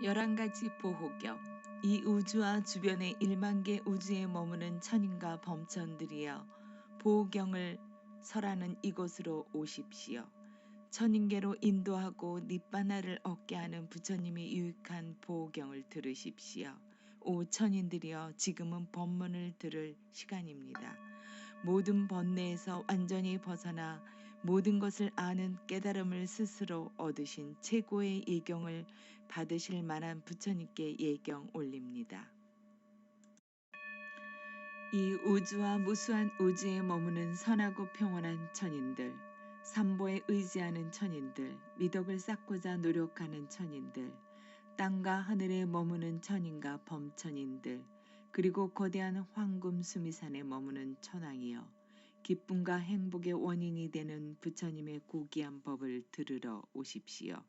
11가지 보호경. 이 우주와 주변의 1만 개 우주에 머무는 천인과 범천들이여 보호경을 설하는 이곳으로 오십시오. 천인계로 인도하고 니바나를 얻게 하는 부처님이 유익한 보호경을 들으십시오. 오 천인들이여 지금은 법문을 들을 시간입니다. 모든 번뇌에서 완전히 벗어나 모든 것을 아는 깨달음을 스스로 얻으신 최고의 예경을 받으실 만한 부처님께 예경 올립니다. 이 우주와 무수한 우주에 머무는 선하고 평온한 천인들, 삼보에 의지하는 천인들, 미덕을 쌓고자 노력하는 천인들, 땅과 하늘에 머무는 천인과 범천인들, 그리고 거대한 황금 수미산에 머무는 천왕이여 기쁨과 행복의 원인이 되는 부처님의 고귀한 법을 들으러 오십시오.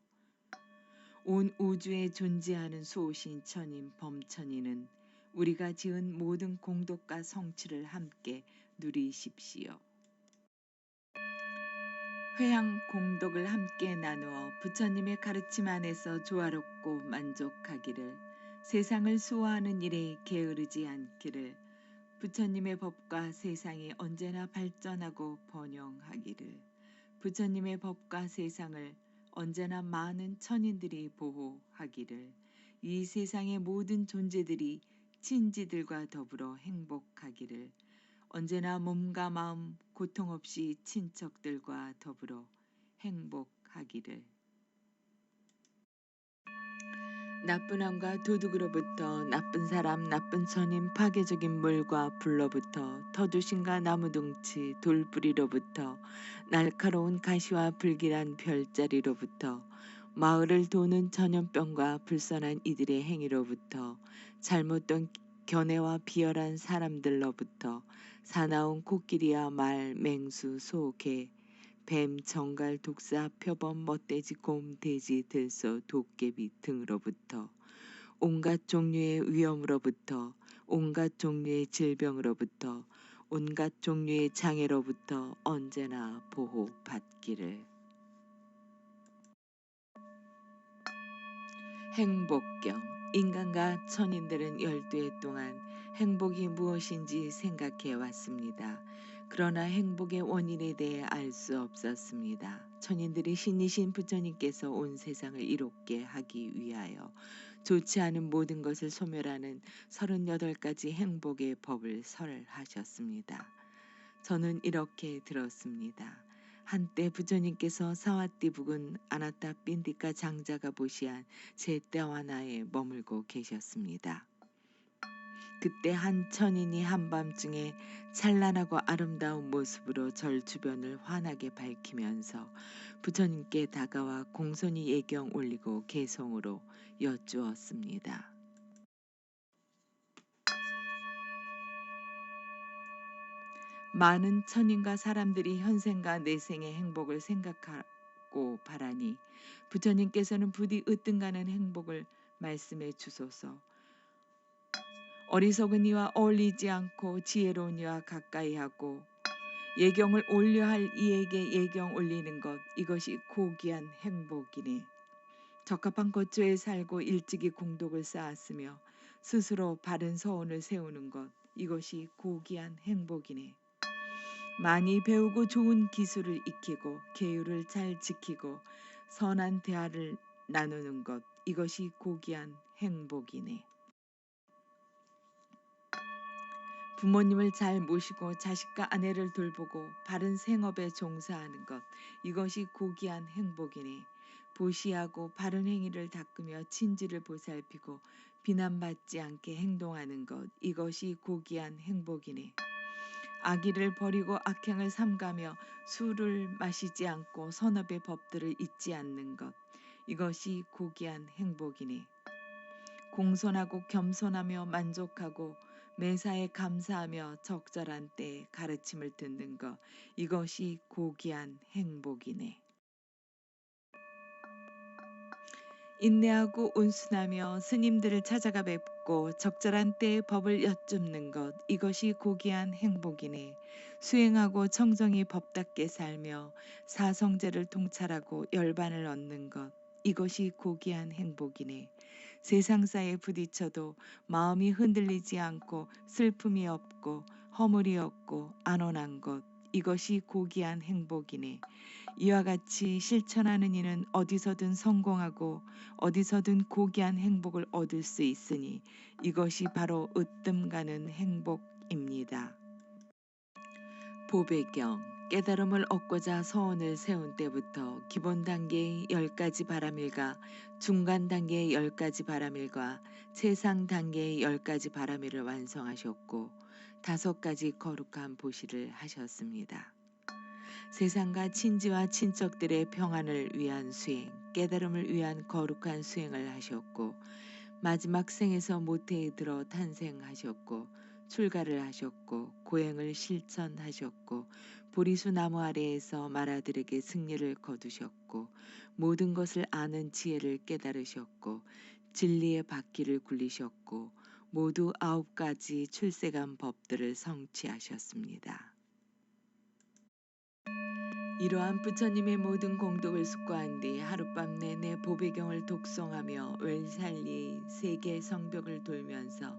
온 우주에 존재하는 수호신 천인 범천인은 우리가 지은 모든 공덕과 성취를 함께 누리십시오. 회양 공덕을 함께 나누어 부처님의 가르침 안에서 조화롭고 만족하기를, 세상을 수호하는 일에 게으르지 않기를, 부처님의 법과 세상이 언제나 발전하고 번영하기를, 부처님의 법과 세상을 언제나 많은 천인들이 보호하기를, 이 세상의 모든 존재들이 친지들과 더불어 행복하기를, 언제나 몸과 마음 고통 없이 친척들과 더불어 행복하기를. 나쁜 함과 도둑으로부터, 나쁜 사람, 나쁜 천인, 파괴적인 물과 불로부터, 터두신과 나무둥치, 돌뿌리로부터, 날카로운 가시와 불길한 별자리로부터, 마을을 도는 전염병과 불선한 이들의 행위로부터, 잘못된 견해와 비열한 사람들로부터, 사나운 코끼리와 말, 맹수, 소, 개, 뱀, 정갈, 독사, 표범, 멋돼지, 곰, 돼지, 들소, 도깨비 등으로부터, 온갖 종류의 위험으로부터, 온갖 종류의 질병으로부터, 온갖 종류의 장애로부터 언제나 보호받기를. 행복경. 인간과 천인들은 12해 동안 행복이 무엇인지 생각해 왔습니다. 그러나 행복의 원인에 대해 알 수 없었습니다. 천인들이 신이신 부처님께서 온 세상을 이롭게 하기 위하여 좋지 않은 모든 것을 소멸하는 38가지 행복의 법을 설하셨습니다. 저는 이렇게 들었습니다. 한때 부처님께서 사와띠 부근 아나타 빈디카 장자가 보시한 제떼와나에 머물고 계셨습니다. 그때 한 천인이 한밤중에 찬란하고 아름다운 모습으로 절 주변을 환하게 밝히면서 부처님께 다가와 공손히 예경 올리고 개성으로 여쭈었습니다. 많은 천인과 사람들이 현생과 내생의 행복을 생각하고 바라니 부처님께서는 부디 으뜸가는 행복을 말씀해 주소서. 어리석은 이와 어울리지 않고 지혜로운 이와 가까이 하고 예경을 올려 할 이에게 예경 올리는 것, 이것이 고귀한 행복이니 적합한 거처에 살고 일찍이 공덕을 쌓았으며 스스로 바른 서원을 세우는 것, 이것이 고귀한 행복이니 많이 배우고 좋은 기술을 익히고 계율을 잘 지키고 선한 대화를 나누는 것, 이것이 고귀한 행복이네. 부모님을 잘 모시고 자식과 아내를 돌보고 바른 생업에 종사하는 것, 이것이 고귀한 행복이니 보시하고 바른 행위를 닦으며 친지를 보살피고 비난받지 않게 행동하는 것, 이것이 고귀한 행복이니 악의를 버리고 악행을 삼가며 술을 마시지 않고 선업의 법들을 잊지 않는 것, 이것이 고귀한 행복이니 공손하고 겸손하며 만족하고 매사에 감사하며 적절한 때에 가르침을 듣는 것, 이것이 고귀한 행복이네. 인내하고 온순하며 스님들을 찾아가 뵙고 적절한 때에 법을 여쭙는 것, 이것이 고귀한 행복이네. 수행하고 청정히 법답게 살며 사성제를 통찰하고 열반을 얻는 것, 이것이 고귀한 행복이네. 세상사에 부딪혀도 마음이 흔들리지 않고 슬픔이 없고 허물이 없고 안온한 것, 이것이 고귀한 행복이네. 이와 같이 실천하는 이는 어디서든 성공하고 어디서든 고귀한 행복을 얻을 수 있으니 이것이 바로 으뜸 가는 행복입니다. 보배경, 깨달음을 얻고자 서원을 세운 때부터 기본 단계의 10가지 바라밀과 중간 단계의 10가지 바라밀과 최상 단계의 10가지 바라밀을 완성하셨고 5가지 거룩한 보시를 하셨습니다. 세상과 친지와 친척들의 평안을 위한 수행, 깨달음을 위한 거룩한 수행을 하셨고 마지막 생에서 모태에 들어 탄생하셨고 출가를 하셨고 고행을 실천하셨고 보리수 나무 아래에서 마라들에게 승리를 거두셨고 모든 것을 아는 지혜를 깨달으셨고 진리의 바퀴를 굴리셨고 모두 9가지 출세간 법들을 성취하셨습니다. 이러한 부처님의 모든 공덕을 숙고한 뒤 하룻밤 내내 보배경을 독송하며 웰살리 세계 성벽을 돌면서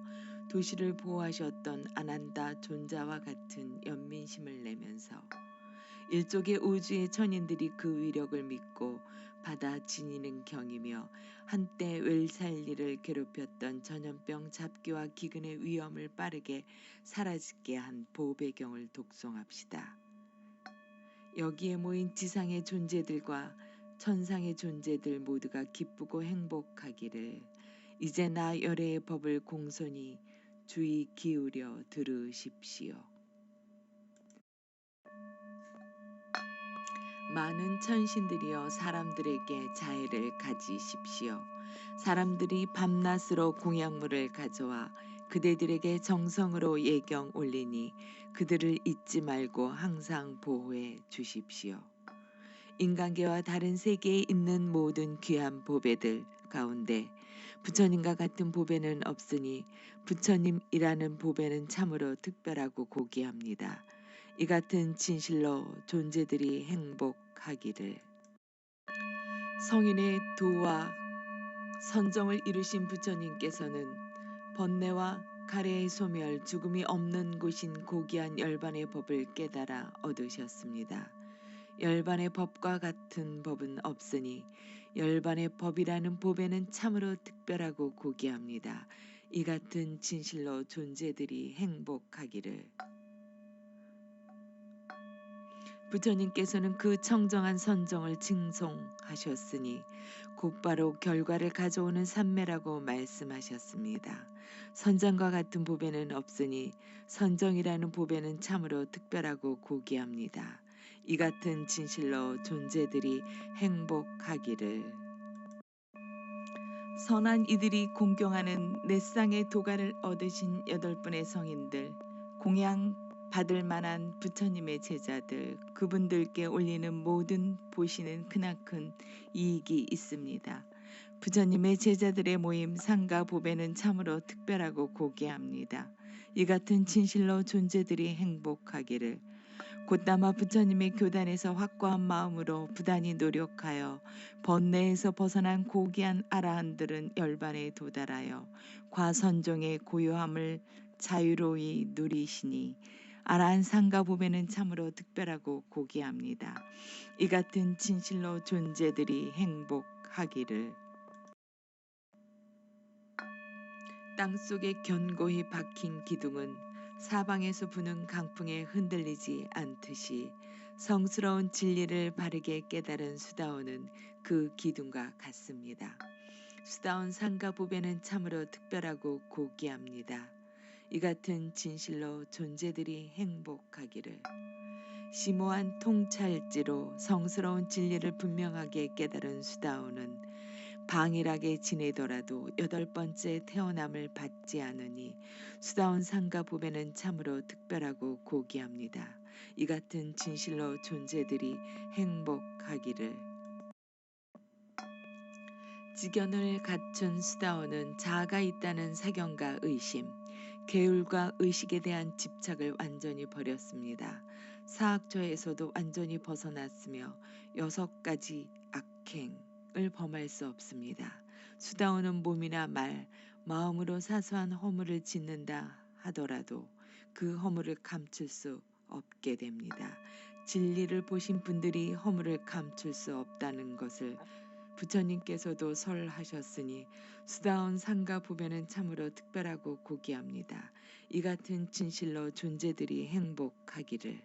도시를 보호하셨던 아난다 존자와 같은 연민심을 내면서 일족의 우주의 천인들이 그 위력을 믿고 받아 지니는 경이며 한때 웰살리를 괴롭혔던 전염병 잡기와 기근의 위험을 빠르게 사라지게 한 보배경을 독송합시다. 여기에 모인 지상의 존재들과 천상의 존재들 모두가 기쁘고 행복하기를 이제 나 열애의 법을 공손히 주의 기울여 들으십시오. 많은 천신들이여 사람들에게 자애를 가지십시오. 사람들이 밤낮으로 공약물을 가져와 그대들에게 정성으로 예경 올리니 그들을 잊지 말고 항상 보호해 주십시오. 인간계와 다른 세계에 있는 모든 귀한 보배들 가운데 부처님과 같은 보배는 없으니 부처님이라는 보배는 참으로 특별하고 고귀합니다. 이 같은 진실로 존재들이 행복하기를. 성인의 도와 선정을 이루신 부처님께서는 번뇌와 가래의 소멸, 죽음이 없는 곳인 고귀한 열반의 법을 깨달아 얻으셨습니다. 열반의 법과 같은 법은 없으니 열반의 법이라는 보배는 참으로 특별하고 고귀합니다. 이 같은 진실로 존재들이 행복하기를. 부처님께서는 그 청정한 선정을 징송하셨으니 곧바로 결과를 가져오는 삼매라고 말씀하셨습니다. 선정과 같은 보배는 없으니 선정이라는 보배는 참으로 특별하고 고귀합니다. 이 같은 진실로 존재들이 행복하기를. 선한 이들이 공경하는 네 쌍의 도가를 얻으신 8분의 성인들, 공양 받을 만한 부처님의 제자들, 그분들께 올리는 모든 보시는 크나큰 이익이 있습니다. 부처님의 제자들의 모임 상가 보배는 참으로 특별하고 고귀합니다. 이 같은 진실로 존재들이 행복하기를. 곧다마 부처님의 교단에서 확고한 마음으로 부단히 노력하여 번뇌에서 벗어난 고귀한 아라한들은 열반에 도달하여 과선종의 고요함을 자유로이 누리시니 아라한 상가 보배는 참으로 특별하고 고귀합니다. 이 같은 진실로 존재들이 행복하기를. 땅속에 견고히 박힌 기둥은 사방에서 부는 강풍에 흔들리지 않듯이 성스러운 진리를 바르게 깨달은 수다원은 그 기둥과 같습니다. 수다원 상가 보배는 참으로 특별하고 고귀합니다. 이 같은 진실로 존재들이 행복하기를. 심오한 통찰지로 성스러운 진리를 분명하게 깨달은 수다원은 방일하게 지내더라도 8번째 태어남을 받지 않으니 수다원 상가 보배는 참으로 특별하고 고귀합니다. 이 같은 진실로 존재들이 행복하기를. 지견을 갖춘 수다원은 자아가 있다는 사견과 의심, 계율과 의식에 대한 집착을 완전히 버렸습니다. 사학처에서도 완전히 벗어났으며 6가지 악행을 범할 수 없습니다. 수다오는 몸이나 말, 마음으로 사소한 허물을 짓는다 하더라도 그 허물을 감출 수 없게 됩니다. 진리를 보신 분들이 허물을 감출 수 없다는 것을 부처님께서도 설하셨으니 수다운 상가 보배는 참으로 특별하고 고귀합니다. 이 같은 진실로 존재들이 행복하기를.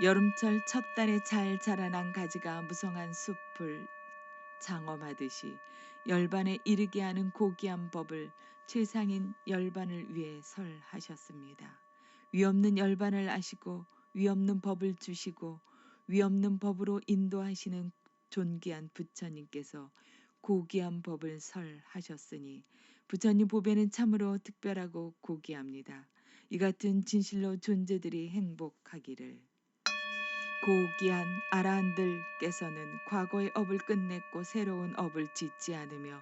여름철 첫 달에 잘 자라난 가지가 무성한 숲을 장엄하듯이 열반에 이르게 하는 고귀한 법을 최상인 열반을 위해 설하셨습니다. 위없는 열반을 아시고 위없는 법을 주시고 위없는 법으로 인도하시는 존귀한 부처님께서 고귀한 법을 설하셨으니 부처님 보배는 참으로 특별하고 고귀합니다. 이 같은 진실로 존재들이 행복하기를. 고귀한 아라한들께서는 과거의 업을 끝냈고 새로운 업을 짓지 않으며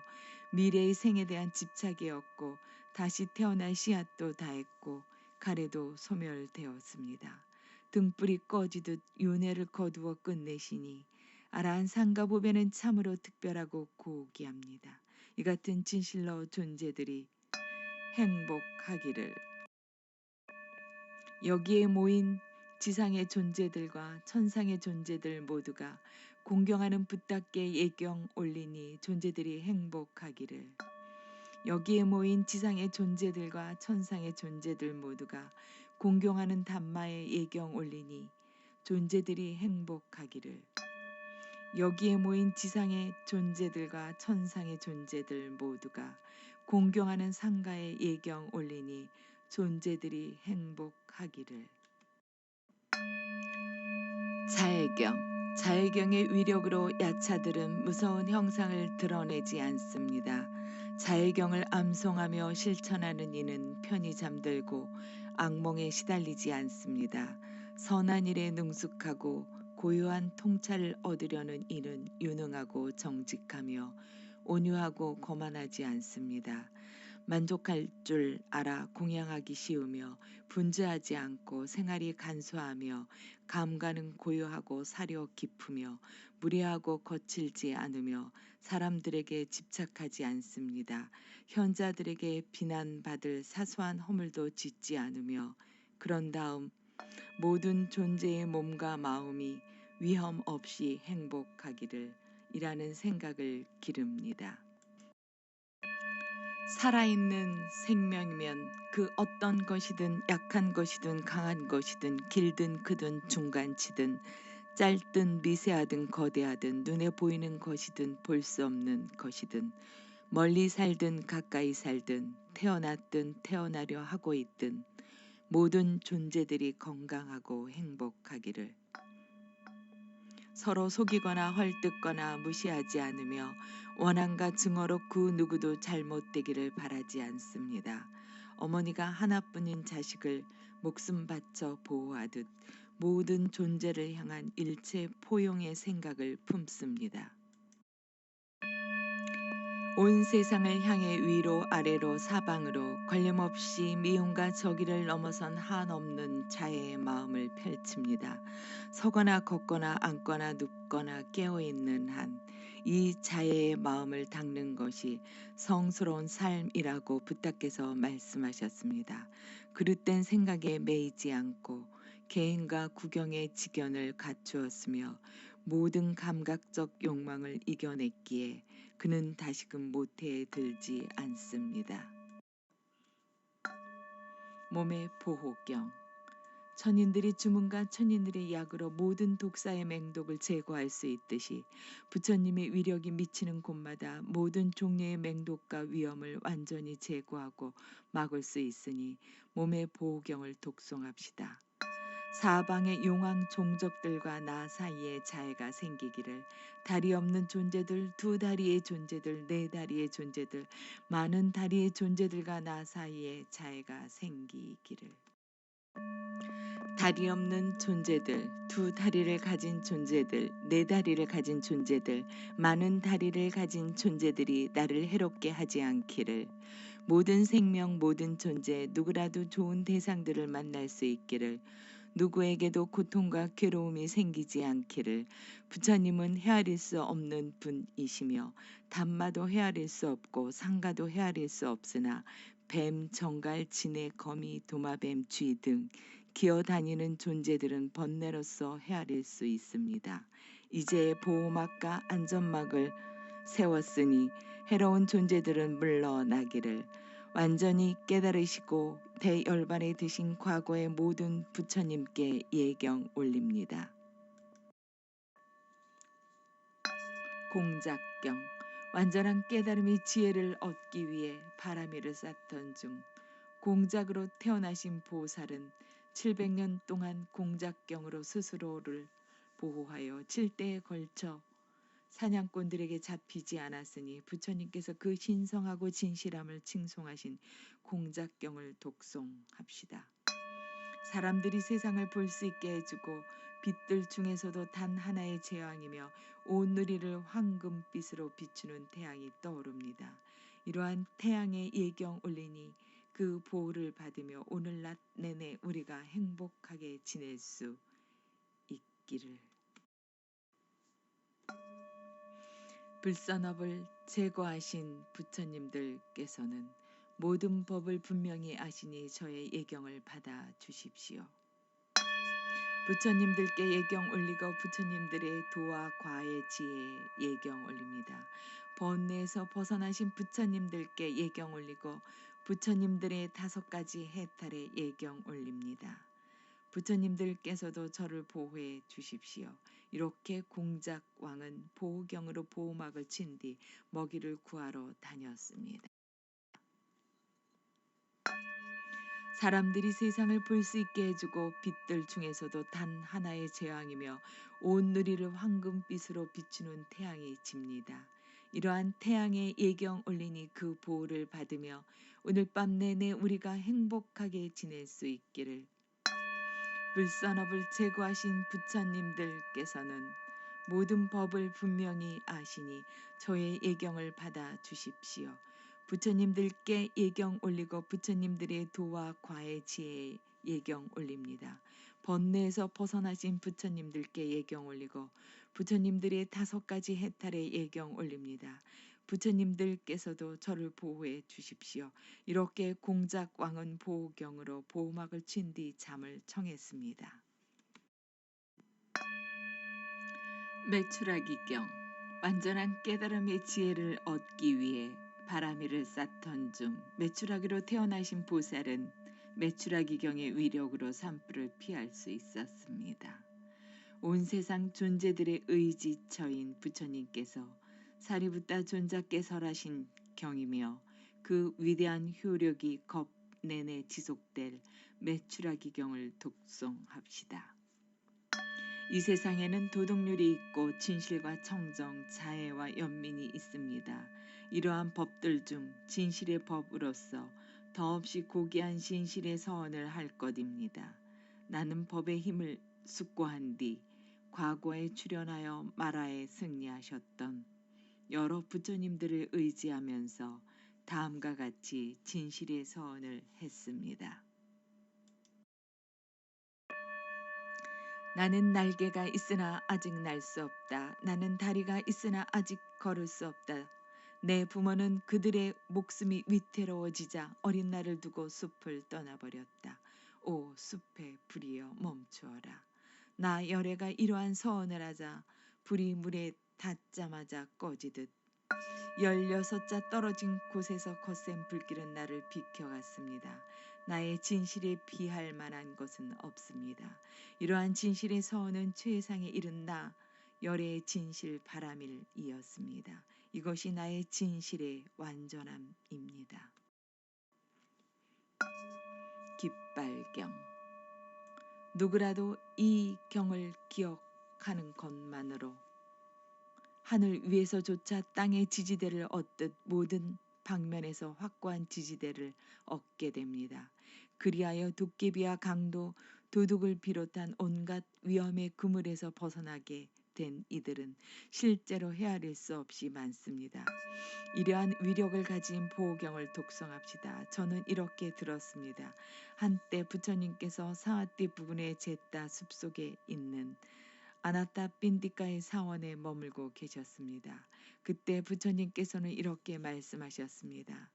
미래의 생에 대한 집착이 없고 다시 태어날 씨앗도 다했고 가래도 소멸되었습니다. 등불이 꺼지듯 윤회를 거두어 끝내시니 아라한 상가보배는 참으로 특별하고 고귀합니다. 이 같은 진실로 존재들이 행복하기를. 여기에 모인 지상의 존재들과 천상의 존재들 모두가 공경하는 붓답게 예경 올리니 존재들이 행복하기를. 여기에 모인 지상의 존재들과 천상의 존재들 모두가 공경하는 담마에 예경 올리니 존재들이 행복하기를. 여기에 모인 지상의 존재들과 천상의 존재들 모두가 공경하는 상가에 예경 올리니 존재들이 행복하기를. 자해경. 자해경의 위력으로 야차들은 무서운 형상을 드러내지 않습니다. 자해경을 암송하며 실천하는 이는 편히 잠들고 악몽에 시달리지 않습니다. 선한 일에 능숙하고 고요한 통찰을 얻으려는 이는 유능하고 정직하며 온유하고 거만하지 않습니다. 만족할 줄 알아 공양하기 쉬우며 분주하지 않고 생활이 간소하며 감가는 고요하고 사려 깊으며 무례하고 거칠지 않으며 사람들에게 집착하지 않습니다. 현자들에게 비난받을 사소한 허물도 짓지 않으며 그런 다음 모든 존재의 몸과 마음이 위험 없이 행복하기를 이라는 생각을 기릅니다. 살아있는 생명이면 그 어떤 것이든 약한 것이든 강한 것이든 길든 크든 중간치든 짧든 미세하든 거대하든 눈에 보이는 것이든 볼 수 없는 것이든 멀리 살든 가까이 살든 태어났든 태어나려 하고 있든 모든 존재들이 건강하고 행복하기를. 서로 속이거나 헐뜯거나 무시하지 않으며 원한과 증오로 그 누구도 잘못되기를 바라지 않습니다. 어머니가 하나뿐인 자식을 목숨 바쳐 보호하듯 모든 존재를 향한 일체 포용의 생각을 품습니다. 온 세상을 향해 위로 아래로 사방으로 권림없이 미움과 적의를 넘어선 한없는 자애의 마음을 펼칩니다. 서거나 걷거나 앉거나 눕거나 깨어있는 한 이 자애의 마음을 닦는 것이 성스러운 삶이라고 부탁께서 말씀하셨습니다. 그릇된 생각에 매이지 않고 개인과 구경의 지견을 갖추었으며 모든 감각적 욕망을 이겨냈기에 그는 다시금 모태에 들지 않습니다. 몸의 보호경. 천인들이 주문과 천인들의 약으로 모든 독사의 맹독을 제거할 수 있듯이 부처님의 위력이 미치는 곳마다 모든 종류의 맹독과 위험을 완전히 제거하고 막을 수 있으니 몸의 보호경을 독송합시다. 사방의 용왕 종족들과 나 사이에 자애가 생기기를. 다리 없는 존재들, 두 다리의 존재들, 네 다리의 존재들, 많은 다리의 존재들과 나 사이에 자애가 생기기를. 다리 없는 존재들, 두 다리를 가진 존재들, 네 다리를 가진 존재들, 많은 다리를 가진 존재들이 나를 해롭게 하지 않기를. 모든 생명, 모든 존재, 누구라도 좋은 대상들을 만날 수 있기를. 누구에게도 고통과 괴로움이 생기지 않기를. 부처님은 헤아릴 수 없는 분이시며 담마도 헤아릴 수 없고 상가도 헤아릴 수 없으나 뱀, 정갈, 진해, 거미, 도마뱀, 쥐 등 기어다니는 존재들은 번뇌로서 헤아릴 수 있습니다. 이제 보호막과 안전막을 세웠으니 해로운 존재들은 물러나기를. 완전히 깨달으시고 대열반에 드신 과거의 모든 부처님께 예경 올립니다. 공작경. 완전한 깨달음의 지혜를 얻기 위해 바라미를 쌓던 중 공작으로 태어나신 보살은 700년 동안 공작경으로 스스로를 보호하여 7대에 걸쳐 사냥꾼들에게 잡히지 않았으니 부처님께서 그 신성하고 진실함을 칭송하신 공작경을 독송합시다. 사람들이 세상을 볼 수 있게 해주고 빛들 중에서도 단 하나의 제왕이며 온 누리를 황금빛으로 비추는 태양이 떠오릅니다. 이러한 태양의 예경 올리니 그 보호를 받으며 오늘 낮 내내 우리가 행복하게 지낼 수 있기를. 불선업을 제거하신 부처님들께서는 모든 법을 분명히 아시니 저의 예경을 받아 주십시오. 부처님들께 예경 올리고 부처님들의 도와 과의 지혜에 예경 올립니다. 번뇌에서 벗어나신 부처님들께 예경 올리고 부처님들의 5가지 해탈에 예경 올립니다. 부처님들께서도 저를 보호해 주십시오. 이렇게 공작왕은 보호경으로 보호막을 친 뒤 먹이를 구하러 다녔습니다. 사람들이 세상을 볼 수 있게 해주고 빛들 중에서도 단 하나의 제왕이며 온 누리를 황금빛으로 비추는 태양이 집니다. 이러한 태양의 예경 올리니 그 보호를 받으며 오늘 밤 내내 우리가 행복하게 지낼 수 있기를. 불선업을 제거하신 부처님들께서는 모든 법을 분명히 아시니 저의 예경을 받아 주십시오. 부처님들께 예경 올리고 부처님들의 도와 과의 지혜에 예경 올립니다. 번뇌에서 벗어나신 부처님들께 예경 올리고 부처님들의 5가지 해탈에 예경 올립니다. 부처님들께서도 저를 보호해 주십시오. 이렇게 공작왕은 보호경으로 보호막을 친 뒤 잠을 청했습니다. 매출하기경. 완전한 깨달음의 지혜를 얻기 위해 바라미를 쌓던 중 매출하기로 태어나신 보살은 매출하기경의 위력으로 산불을 피할 수 있었습니다. 온 세상 존재들의 의지처인 부처님께서 사리부타 존자께 설하신 경이며 그 위대한 효력이 겁 내내 지속될 매출하기경을 독송합시다. 이 세상에는 도덕률이 있고 진실과 청정, 자애와 연민이 있습니다. 이러한 법들 중 진실의 법으로서 더없이 고귀한 진실의 서언을 할 것입니다. 나는 법의 힘을 숙고한 뒤 과거에 출현하여 마라에 승리하셨던 여러 부처님들을 의지하면서 다음과 같이 진실의 서언을 했습니다. 나는 날개가 있으나 아직 날 수 없다. 나는 다리가 있으나 아직 걸을 수 없다. 내 부모는 그들의 목숨이 위태로워지자 어린 나를 두고 숲을 떠나버렸다. 오 숲의 불이여 멈추어라. 나 열애가 이러한 서언을 하자 불이 물에 닿자마자 꺼지듯 16자 떨어진 곳에서 거센 불길은 나를 비켜갔습니다. 나의 진실에 비할 만한 것은 없습니다. 이러한 진실의 서언은 최상에 이른 나 열애의 진실 바라밀이었습니다. 이것이 나의 진실의 완전함입니다. 깃발경. 누구라도 이 경을 기억하는 것만으로 하늘 위에서조차 땅의 지지대를 얻듯 모든 방면에서 확고한 지지대를 얻게 됩니다. 그리하여 도깨비와 강도, 도둑을 비롯한 온갖 위험의 그물에서 벗어나게 된 이들은 실제로 헤아릴 수 없이 많습니다. 이러한 위력을 가진 보경을 독송합시다. 저는 이렇게 들었습니다. 한때 부처님께서 사와띠 부근의 제따 숲속에 있는 아나타 빈디카의 사원에 머물고 계셨습니다. 그때 부처님께서는 이렇게 말씀하셨습니다.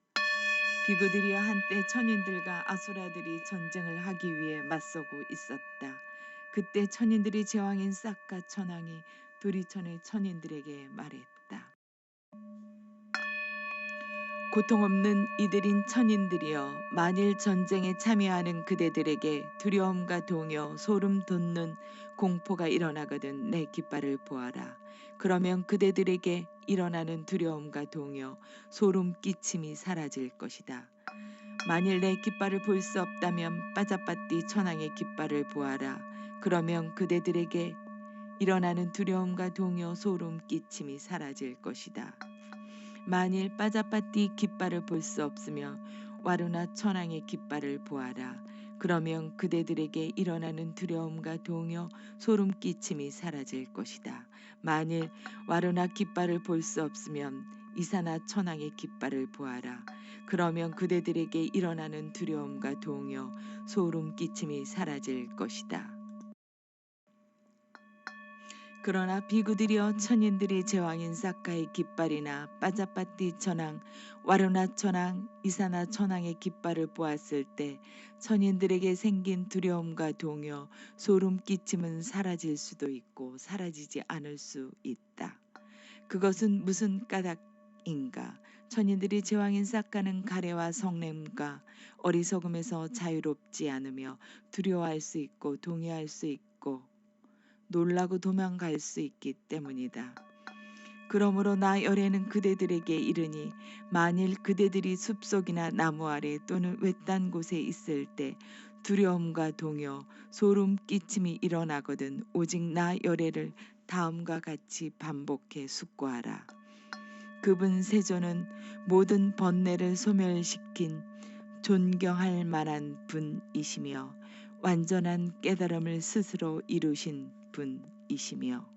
비구들이여 한때 천인들과 아수라들이 전쟁을 하기 위해 맞서고 있었다. 그때 천인들이 제왕인 싹가 천왕이 두리천의 천인들에게 말했다. 고통 없는 이들인 천인들이여 만일 전쟁에 참여하는 그대들에게 두려움과 동요, 소름 돋는 공포가 일어나거든 내 깃발을 보아라. 그러면 그대들에게 일어나는 두려움과 동요, 소름 끼침이 사라질 것이다. 만일 내 깃발을 볼 수 없다면 빠자빠띠 천왕의 깃발을 보아라. 그러면 그대들에게 일어나는 두려움과 동요, 소름 끼침이 사라질 것이다. 만일 빠자빠띠 깃발을 볼 수 없으며 와루나 천왕의 깃발을 보아라. 그러면 그대들에게 일어나는 두려움과 동요, 소름 끼침이 사라질 것이다. 만일 와루나 깃발을 볼 수 없으면 이사나 천왕의 깃발을 보아라. 그러면 그대들에게 일어나는 두려움과 동요, 소름 끼침이 사라질 것이다. 그러나 비구들이여 천인들이 제왕인 싹가의 깃발이나 빠자빠띠 천왕, 와르나 천왕, 이사나 천왕의 깃발을 보았을 때 천인들에게 생긴 두려움과 동요, 소름 끼침은 사라질 수도 있고 사라지지 않을 수 있다. 그것은 무슨 까닭인가? 천인들이 제왕인 싹가는 가래와 성냄과 어리석음에서 자유롭지 않으며 두려워할 수 있고 동요할 수 있고 놀라고 도망갈 수 있기 때문이다. 그러므로 나 열애는 그대들에게 이르니 만일 그대들이 숲속이나 나무 아래 또는 외딴 곳에 있을 때 두려움과 동요, 소름 끼침이 일어나거든 오직 나 열애를 다음과 같이 반복해 숙고하라. 그분 세존은 모든 번뇌를 소멸시킨 존경할 만한 분이시며 완전한 깨달음을 스스로 이루신 분이시며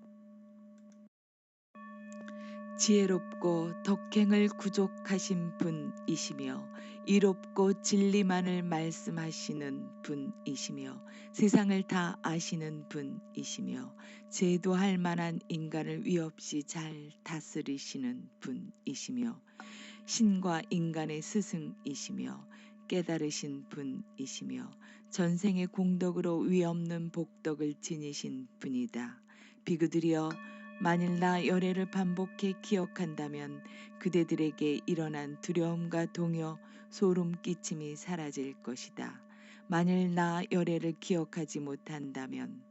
지혜롭고 덕행을 구족하신 분이시며 이롭고 진리만을 말씀하시는 분이시며 세상을 다 아시는 분이시며 제도할 만한 인간을 위없이 잘 다스리시는 분이시며 신과 인간의 스승이시며 깨달으신 분이시며 전생의 공덕으로 위없는 복덕을 지니신 분이다. 비구들이여 만일 나 열애를 반복해 기억한다면 그대들에게 일어난 두려움과 동요, 소름 끼침이 사라질 것이다. 만일 나 열애를 기억하지 못한다면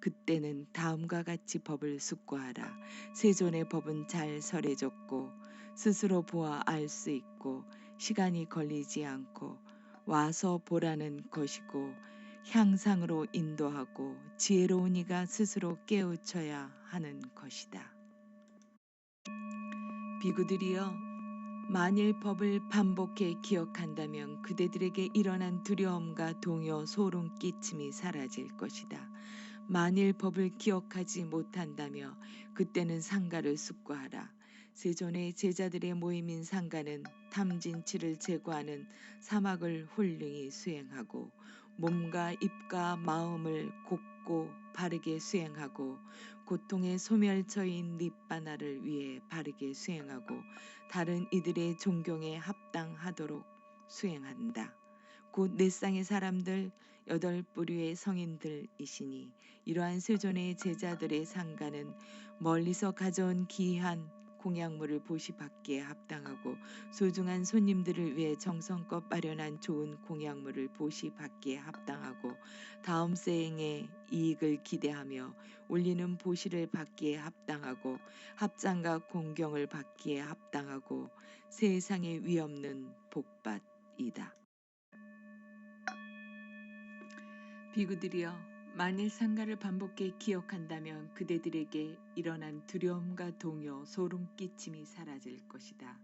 그때는 다음과 같이 법을 숙고하라. 세존의 법은 잘 설해졌고 스스로 보아 알 수 있고 시간이 걸리지 않고 와서 보라는 것이고 향상으로 인도하고 지혜로운 이가 스스로 깨우쳐야 하는 것이다. 비구들이여 만일 법을 반복해 기억한다면 그대들에게 일어난 두려움과 동요, 소름 끼침이 사라질 것이다. 만일 법을 기억하지 못한다며 그때는 상가를 숙고하라. 세존의 제자들의 모임인 상가는 탐진치를 제거하는 사막을 훌륭히 수행하고 몸과 입과 마음을 곱고 바르게 수행하고 고통의 소멸처인 니빠나를 위해 바르게 수행하고 다른 이들의 존경에 합당하도록 수행한다. 곧 네 쌍의 사람들 여덟 부류의 성인들이시니 이러한 세존의 제자들의 상가는 멀리서 가져온 귀한 공약물을 보시받기에 합당하고 소중한 손님들을 위해 정성껏 마련한 좋은 공약물을 보시받기에 합당하고 다음 생의 이익을 기대하며 올리는 보시를 받기에 합당하고 합장과 공경을 받기에 합당하고 세상에 위없는 복받이다. 비구들이여 만일 상가를 반복해 기억한다면 그대들에게 일어난 두려움과 동요, 소름 끼침이 사라질 것이다.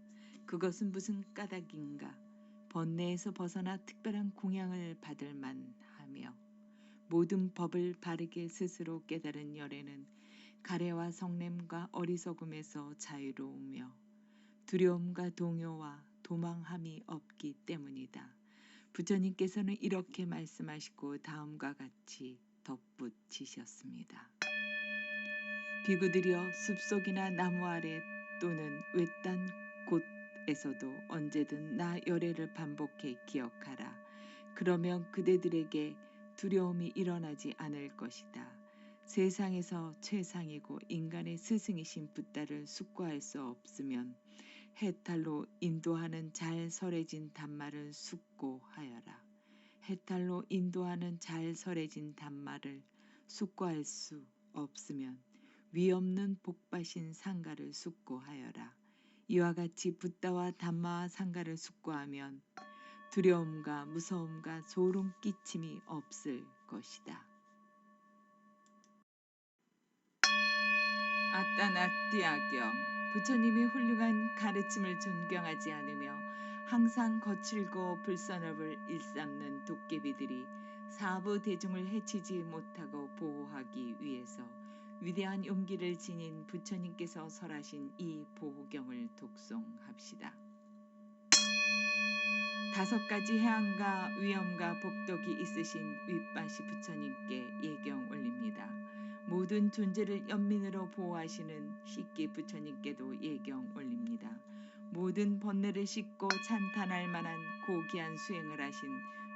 그것은 무슨 까닭인가? 번뇌에서 벗어나 특별한 공양을 받을 만하며 모든 법을 바르게 스스로 깨달은 열애는 가래와 성냄과 어리석음에서 자유로우며 두려움과 동요와 도망함이 없기 때문이다. 부처님께서는 이렇게 말씀하시고 다음과 같이 덧붙이셨습니다. 비구들이여 숲속이나 나무 아래 또는 외딴 곳에서도 언제든 나 열애를 반복해 기억하라. 그러면 그대들에게 두려움이 일어나지 않을 것이다. 세상에서 최상이고 인간의 스승이신 붓다를 숙고할 수 없으면 해탈로 인도하는 잘 설해진 단말을 숙고하여라. 해탈로 인도하는 잘 설해진 단말을 숙고할 수 없으면 위없는 복바신 상가를 숙고하여라. 이와 같이 붓다와 단마와 상가를 숙고하면 두려움과 무서움과 소름 끼침이 없을 것이다. 아따나띠아경 부처님의 훌륭한 가르침을 존경하지 않으며 항상 거칠고 불선업을 일삼는 도깨비들이 사부 대중을 해치지 못하고 보호하기 위해서 위대한 용기를 지닌 부처님께서 설하신 이 보호경을 독송합시다. 5가지 해안과 위엄과 복덕이 있으신 윗바시 부처님께 예경 올립니다. 모든 존재를 연민으로 보호하시는 식기 부처님께도 예경 올립니다. 모든 번뇌를 씻고 찬탄할 만한 고귀한 수행을 하신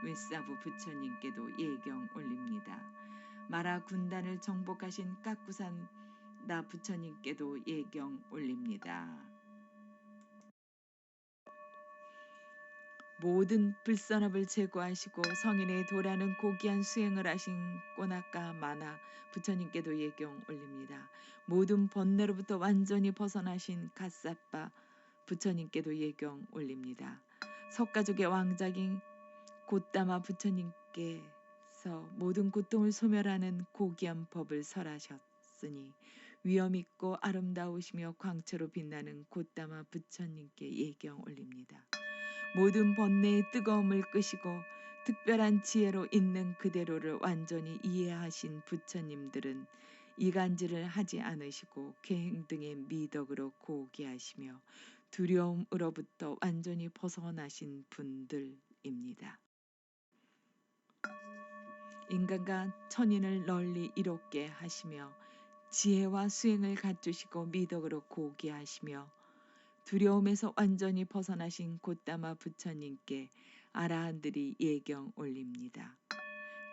웨사부 부처님께도 예경 올립니다. 마라 군단을 정복하신 깍구산 나 부처님께도 예경 올립니다. 모든 불선업을 제거하시고 성인의 도라는 고귀한 수행을 하신 꼬나까 마나 부처님께도 예경 올립니다. 모든 번뇌로부터 완전히 벗어나신 갓사빠 부처님께도 예경 올립니다. 석가족의 왕작인 곶다마 부처님께서 모든 고통을 소멸하는 고귀한 법을 설하셨으니 위엄있고 아름다우시며 광채로 빛나는 곶다마 부처님께 예경 올립니다. 모든 번뇌의 뜨거움을 끄시고 특별한 지혜로 있는 그대로를 완전히 이해하신 부처님들은 이간질을 하지 않으시고 계행 등의 미덕으로 고귀하시며 두려움으로부터 완전히 벗어나신 분들입니다. 인간과 천인을 널리 이롭게 하시며 지혜와 수행을 갖추시고 미덕으로 고귀하시며 두려움에서 완전히 벗어나신 곶다마 부처님께 아라한들이 예경 올립니다.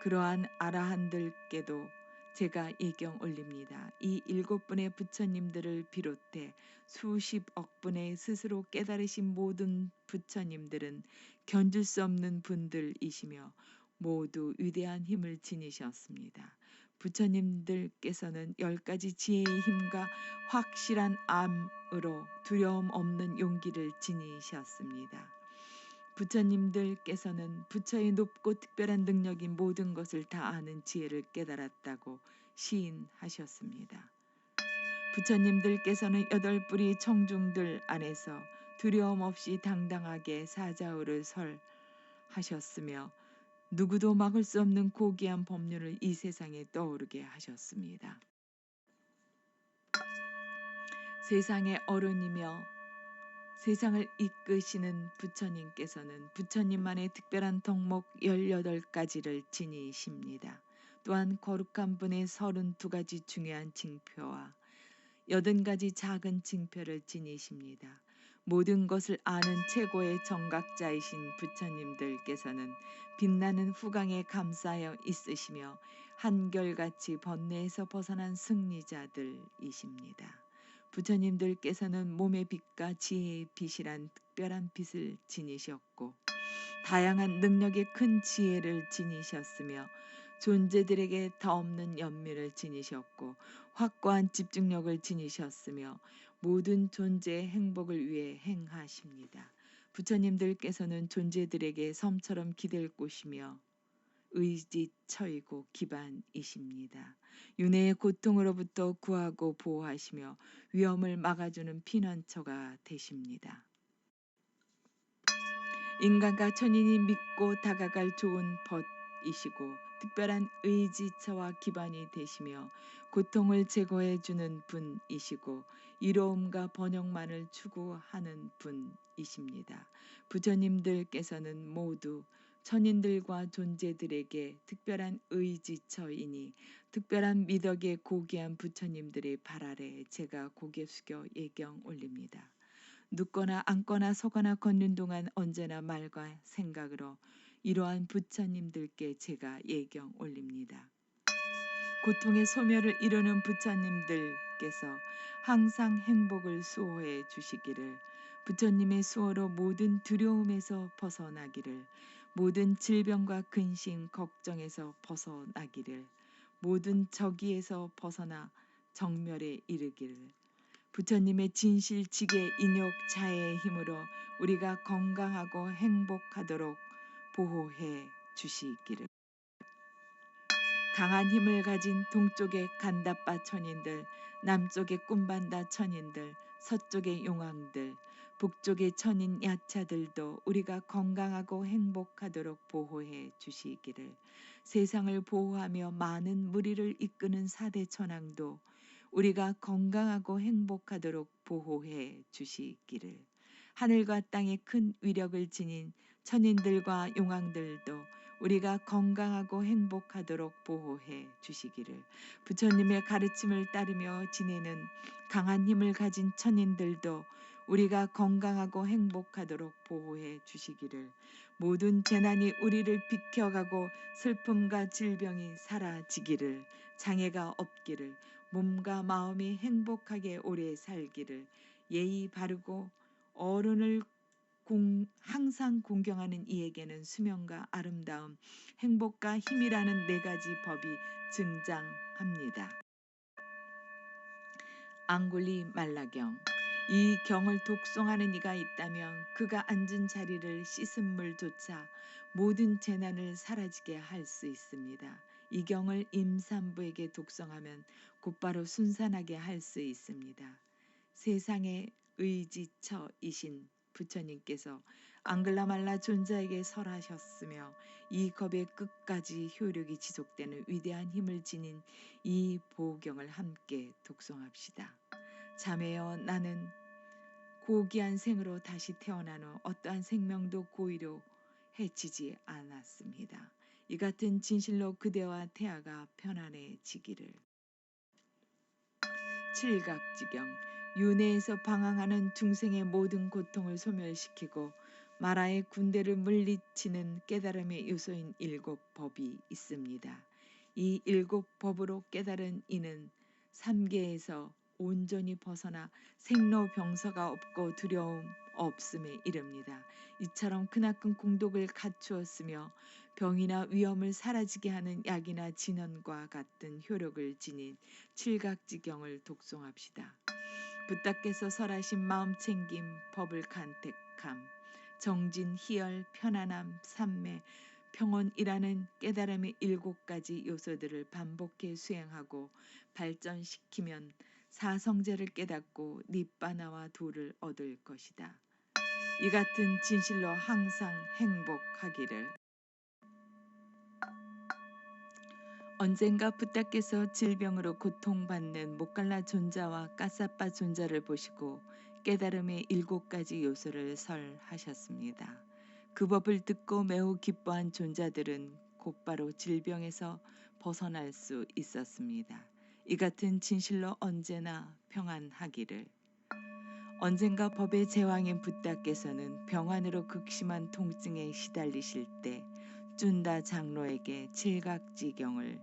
그러한 아라한들께도 제가 예경 올립니다. 이 7분의 부처님들을 비롯해 수십억 분의 스스로 깨달으신 모든 부처님들은 견줄 수 없는 분들이시며 모두 위대한 힘을 지니셨습니다. 부처님들께서는 10가지 지혜의 힘과 확실한 암으로 두려움 없는 용기를 지니셨습니다. 부처님들께서는 부처의 높고 특별한 능력인 모든 것을 다 아는 지혜를 깨달았다고 시인하셨습니다. 부처님들께서는 8뿌리 청중들 안에서 두려움 없이 당당하게 사자우를 설하셨으며 누구도 막을 수 없는 고귀한 법률을 이 세상에 떠오르게 하셨습니다. 세상의 어른이며 세상을 이끄시는 부처님께서는 부처님만의 특별한 덕목 18가지를 지니십니다. 또한 거룩한 분의 32가지 중요한 징표와 80가지 작은 징표를 지니십니다. 모든 것을 아는 최고의 정각자이신 부처님들께서는 빛나는 후광에 감싸여 있으시며 한결같이 번뇌에서 벗어난 승리자들이십니다. 부처님들께서는 몸의 빛과 지혜의 빛이란 특별한 빛을 지니셨고 다양한 능력의 큰 지혜를 지니셨으며 존재들에게 더없는 연민을 지니셨고 확고한 집중력을 지니셨으며 모든 존재의 행복을 위해 행하십니다. 부처님들께서는 존재들에게 섬처럼 기댈 곳이며 의지처이고 기반이십니다. 윤회의 고통으로부터 구하고 보호하시며 위험을 막아주는 피난처가 되십니다. 인간과 천인이 믿고 다가갈 좋은 벗이시고 특별한 의지처와 기반이 되시며 고통을 제거해 주는 분이시고 이로움과 번영만을 추구하는 분이십니다. 부처님들께서는 모두 천인들과 존재들에게 특별한 의지처이니 특별한 미덕의 고귀한 부처님들의 발 아래 제가 고개 숙여 예경 올립니다. 눕거나 앉거나 서거나 걷는 동안 언제나 말과 생각으로 이러한 부처님들께 제가 예경 올립니다. 고통의 소멸을 이루는 부처님들께서 항상 행복을 수호해 주시기를, 부처님의 수호로 모든 두려움에서 벗어나기를, 모든 질병과 근심, 걱정에서 벗어나기를, 모든 적의에서 벗어나 정멸에 이르기를, 부처님의 진실지계 인욕 자애의 힘으로 우리가 건강하고 행복하도록 보호해 주시기를. 강한 힘을 가진 동쪽의 간다빠 천인들, 남쪽의 꿈반다 천인들, 서쪽의 용왕들, 북쪽의 천인 야차들도 우리가 건강하고 행복하도록 보호해 주시기를, 세상을 보호하며 많은 무리를 이끄는 사대 천왕도 우리가 건강하고 행복하도록 보호해 주시기를, 하늘과 땅의 큰 위력을 지닌 천인들과 용왕들도 우리가 건강하고 행복하도록 보호해 주시기를, 부처님의 가르침을 따르며 지내는 강한 힘을 가진 천인들도 우리가 건강하고 행복하도록 보호해 주시기를, 모든 재난이 우리를 비켜가고 슬픔과 질병이 사라지기를, 장애가 없기를, 몸과 마음이 행복하게 오래 살기를, 예의 바르고 어른을 항상 공경하는 이에게는 수명과 아름다움, 행복과 힘이라는 네 가지 법이 증장합니다. 앙굴리 말라경. 이 경을 독송하는 이가 있다면 그가 앉은 자리를 씻은 물조차 모든 재난을 사라지게 할 수 있습니다. 이 경을 임산부에게 독송하면 곧바로 순산하게 할 수 있습니다. 세상의 의지처이신 부처님께서 앙글라말라 존자에게 설하셨으며 이 겁의 끝까지 효력이 지속되는 위대한 힘을 지닌 이 보경을 함께 독송합시다. 자매여, 나는 고귀한 생으로 다시 태어난 후 어떠한 생명도 고의로 해치지 않았습니다. 이 같은 진실로 그대와 태아가 편안해지기를. 칠각지경. 윤회에서 방황하는 중생의 모든 고통을 소멸시키고 마라의 군대를 물리치는 깨달음의 요소인 7법이 있습니다. 이 7법으로 깨달은 이는 삼계에서 온전히 벗어나 생로병사가 없고 두려움 없음에 이릅니다. 이처럼 크나큰 공덕을 갖추었으며 병이나 위험을 사라지게 하는 약이나 진원과 같은 효력을 지닌 칠각지경을 독송합시다. 부따께서 설하신 마음챙김, 법을 간택함, 정진, 희열, 편안함, 삼매, 평온이라는 깨달음의 7가지 요소들을 반복해 수행하고 발전시키면 사성제를 깨닫고 니빠나와 도를 얻을 것이다. 이 같은 진실로 항상 행복하기를. 언젠가 부따께서 질병으로 고통받는 모칼라 존자와 까사빠 존자를 보시고 깨달음의 7가지 요소를 설하셨습니다. 그 법을 듣고 매우 기뻐한 존자들은 곧바로 질병에서 벗어날 수 있었습니다. 이 같은 진실로 언제나 평안하기를. 언젠가 법의 제왕인 부따께서는 병환으로 극심한 통증에 시달리실 때 쭌다 장로에게 칠각지경을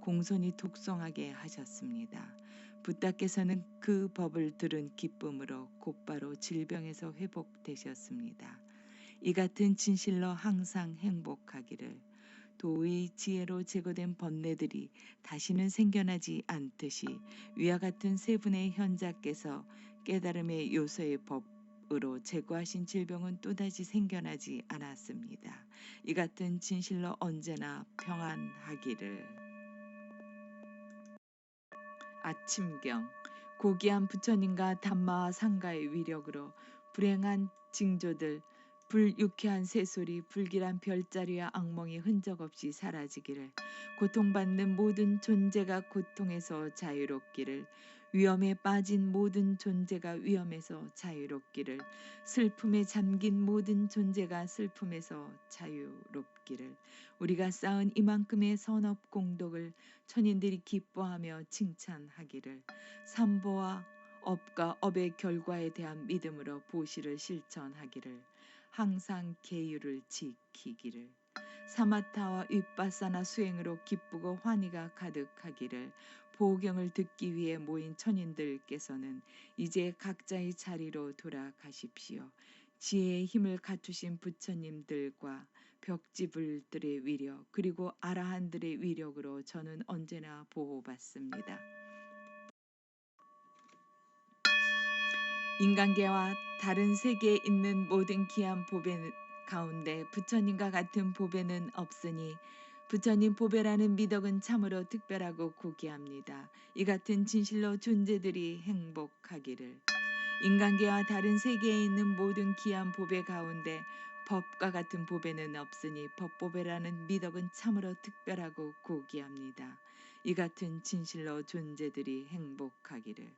공손히 독송하게 하셨습니다. 부따께서는 그 법을 들은 기쁨으로 곧바로 질병에서 회복되셨습니다. 이 같은 진실로 항상 행복하기를. 도의 지혜로 제거된 번뇌들이 다시는 생겨나지 않듯이 위와 같은 세 분의 현자께서 깨달음의 요소의 법으로 제거하신 질병은 또다시 생겨나지 않았습니다. 이 같은 진실로 언제나 평안하기를. 아침경. 고귀한 부처님과 담마와 상가의 위력으로 불행한 징조들, 불유쾌한 새소리, 불길한 별자리와 악몽이 흔적없이 사라지기를, 고통받는 모든 존재가 고통에서 자유롭기를, 위험에 빠진 모든 존재가 위험에서 자유롭기를, 슬픔에 잠긴 모든 존재가 슬픔에서 자유롭기를, 우리가 쌓은 이만큼의 선업 공덕을 천인들이 기뻐하며 칭찬하기를, 삼보와 업과 업의 결과에 대한 믿음으로 보시를 실천하기를, 항상 계율을 지키기를, 사마타와 윗바사나 수행으로 기쁘고 환희가 가득하기를, 보경을 듣기 위해 모인 천인들께서는 이제 각자의 자리로 돌아가십시오. 지혜의 힘을 갖추신 부처님들과 벽지불들의 위력, 그리고 아라한들의 위력으로 저는 언제나 보호받습니다. 인간계와 다른 세계에 있는 모든 귀한 보배 가운데 부처님과 같은 보배는 없으니 부처님 보배라는 미덕은 참으로 특별하고 고귀합니다. 이 같은 진실로 존재들이 행복하기를. 인간계와 다른 세계에 있는 모든 귀한 보배 가운데 법과 같은 보배는 없으니 법보배라는 미덕은 참으로 특별하고 고귀합니다. 이 같은 진실로 존재들이 행복하기를.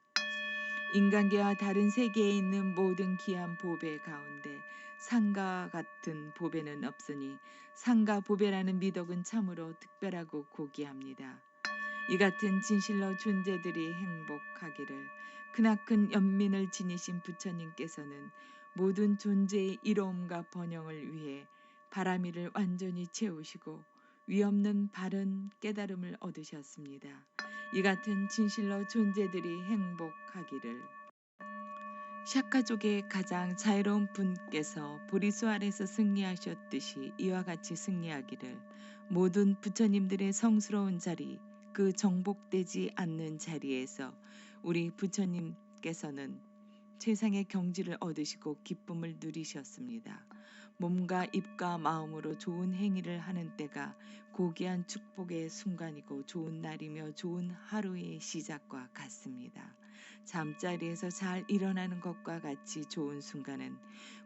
인간계와 다른 세계에 있는 모든 귀한 보배 가운데 상가와 같은 보배는 없으니 상가 보배라는 미덕은 참으로 특별하고 고귀합니다. 이 같은 진실로 존재들이 행복하기를. 크나큰 연민을 지니신 부처님께서는 모든 존재의 이로움과 번영을 위해 바라미를 완전히 채우시고 위없는 바른 깨달음을 얻으셨습니다. 이 같은 진실로 존재들이 행복하기를. 샤카족의 가장 자유로운 분께서 보리수 아래서 승리하셨듯이 이와 같이 승리하기를. 모든 부처님들의 성스러운 자리, 그 정복되지 않는 자리에서 우리 부처님께서는 최상의 경지를 얻으시고 기쁨을 누리셨습니다. 몸과 입과 마음으로 좋은 행위를 하는 때가 고귀한 축복의 순간이고 좋은 날이며 좋은 하루의 시작과 같습니다. 잠자리에서 잘 일어나는 것과 같이 좋은 순간은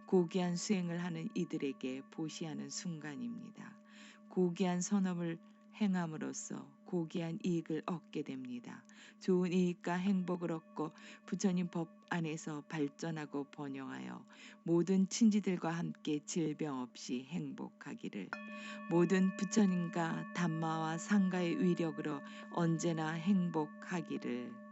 고귀한 수행을 하는 이들에게 보시하는 순간입니다. 고귀한 선업을 행함으로써 고귀한 이익을 얻게 됩니다. 좋은 이익과 행복을 얻고 부처님 법 안에서 발전하고 번영하여 모든 친지들과 함께 질병 없이 행복하기를. 모든 부처님과 담마와 상가의 위력으로 언제나 행복하기를.